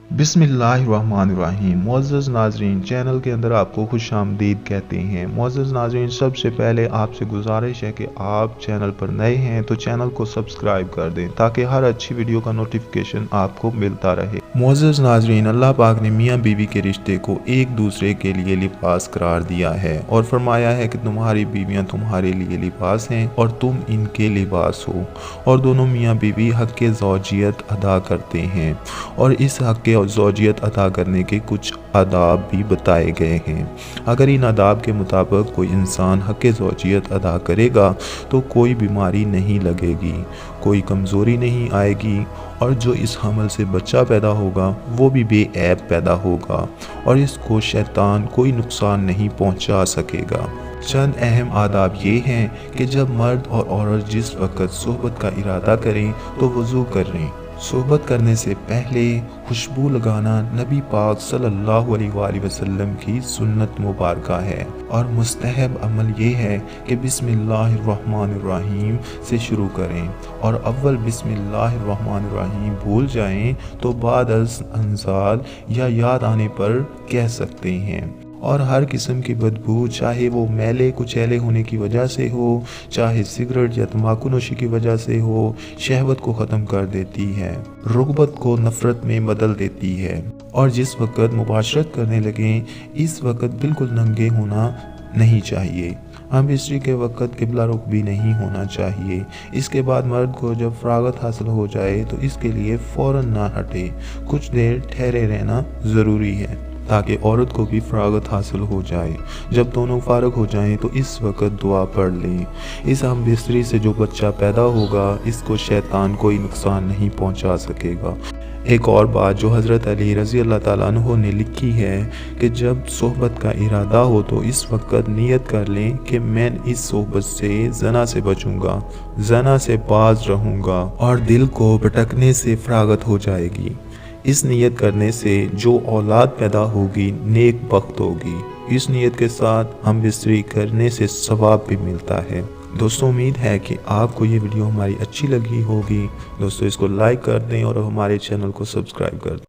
बिस्मिल्लाहिर्रहमानिर्रहीम। मुअज़्ज़ज़ नाज़रीन, चैनल के अंदर आपको खुश आमदीद कहते हैं। मुअज़्ज़ज़ नाज़रीन, सबसे पहले आपसे गुजारिश है कि आप चैनल पर नए हैं तो चैनल को सब्सक्राइब कर दें ताकि हर अच्छी वीडियो का नोटिफिकेशन आपको मिलता रहे। मुअज़्ज़ज़ नाज़रीन, अल्लाह पाक ने मियाँ बीवी के रिश्ते को एक दूसरे के लिए लिबास करार दिया है और फरमाया है कि तुम्हारी बीवियाँ तुम्हारे लिए लिबास हैं और तुम इनके लिबास हो, और दोनों मियाँ बीवी हक़ ज़ौजियत अदा करते हैं और इस हक़ ज़ौजियत अदा करने के कुछ आदाब भी बताए गए हैं। अगर इन आदाब के मुताबिक कोई इंसान हक़ ज़ौजियत अदा करेगा तो कोई बीमारी नहीं लगेगी, कोई कमज़ोरी नहीं आएगी, और जो इस हमल से बच्चा पैदा होगा वो भी बेऐब पैदा होगा और इसको शैतान कोई नुकसान नहीं पहुंचा सकेगा। चंद अहम आदाब ये हैं कि जब मर्द और औरत जिस वक़्त सोहबत का इरादा करें तो वज़ू करें। सोहबत करने से पहले खुशबू लगाना नबी पाक सल्लल्लाहु अलैहि वसल्लम की सुन्नत मुबारका है और मुस्तहब अमल ये है कि बिस्मिल्लाहिर्रहमानिर्रहीम से शुरू करें, और अव्वल बिस्मिल्लाहिर्रहमानिर्रहीम भूल जाएं तो बाद अंजाल या याद आने पर कह सकते हैं। और हर किस्म की बदबू, चाहे वो मैले कुचैले होने की वजह से हो, चाहे सिगरेट या तंबाकू नोशी की वजह से हो, शहवत को ख़त्म कर देती है, रुग़बत को नफ़रत में बदल देती है। और जिस वक़्त मुबाशरत करने लगें इस वक़्त बिल्कुल नंगे होना नहीं चाहिए। हम बिस्तरी के वक़्त किबला रुख भी नहीं होना चाहिए। इसके बाद मर्द को जब फ़रागत हासिल हो जाए तो इसके लिए फ़ौरन ना हटे, कुछ देर ठहरे रहना ज़रूरी है ताकि औरत को भी फ़रागत हासिल हो जाए। जब दोनों फ़ारग हो जाएं तो इस वक़्त दुआ पढ़ लें। इस हम बिस्तरी से जो बच्चा पैदा होगा इसको शैतान कोई नुकसान नहीं पहुंचा सकेगा। एक और बात जो हज़रत अली रज़ी अल्लाह ताला अन्हु ने लिखी है कि जब सोहबत का इरादा हो तो इस वक़्त नियत कर लें कि मैं इस सोहबत से ज़ना से बचूंगा, ज़ना से बाज रहूँगा, और दिल को भटकने से फ़रागत हो जाएगी। इस नियत करने से जो औलाद पैदा होगी नेक बख्त होगी। इस नियत के साथ हम बिस्तरी करने से सवाब भी मिलता है। दोस्तों, उम्मीद है कि आपको ये वीडियो हमारी अच्छी लगी होगी। दोस्तों, इसको लाइक कर दें और हमारे चैनल को सब्सक्राइब कर दें।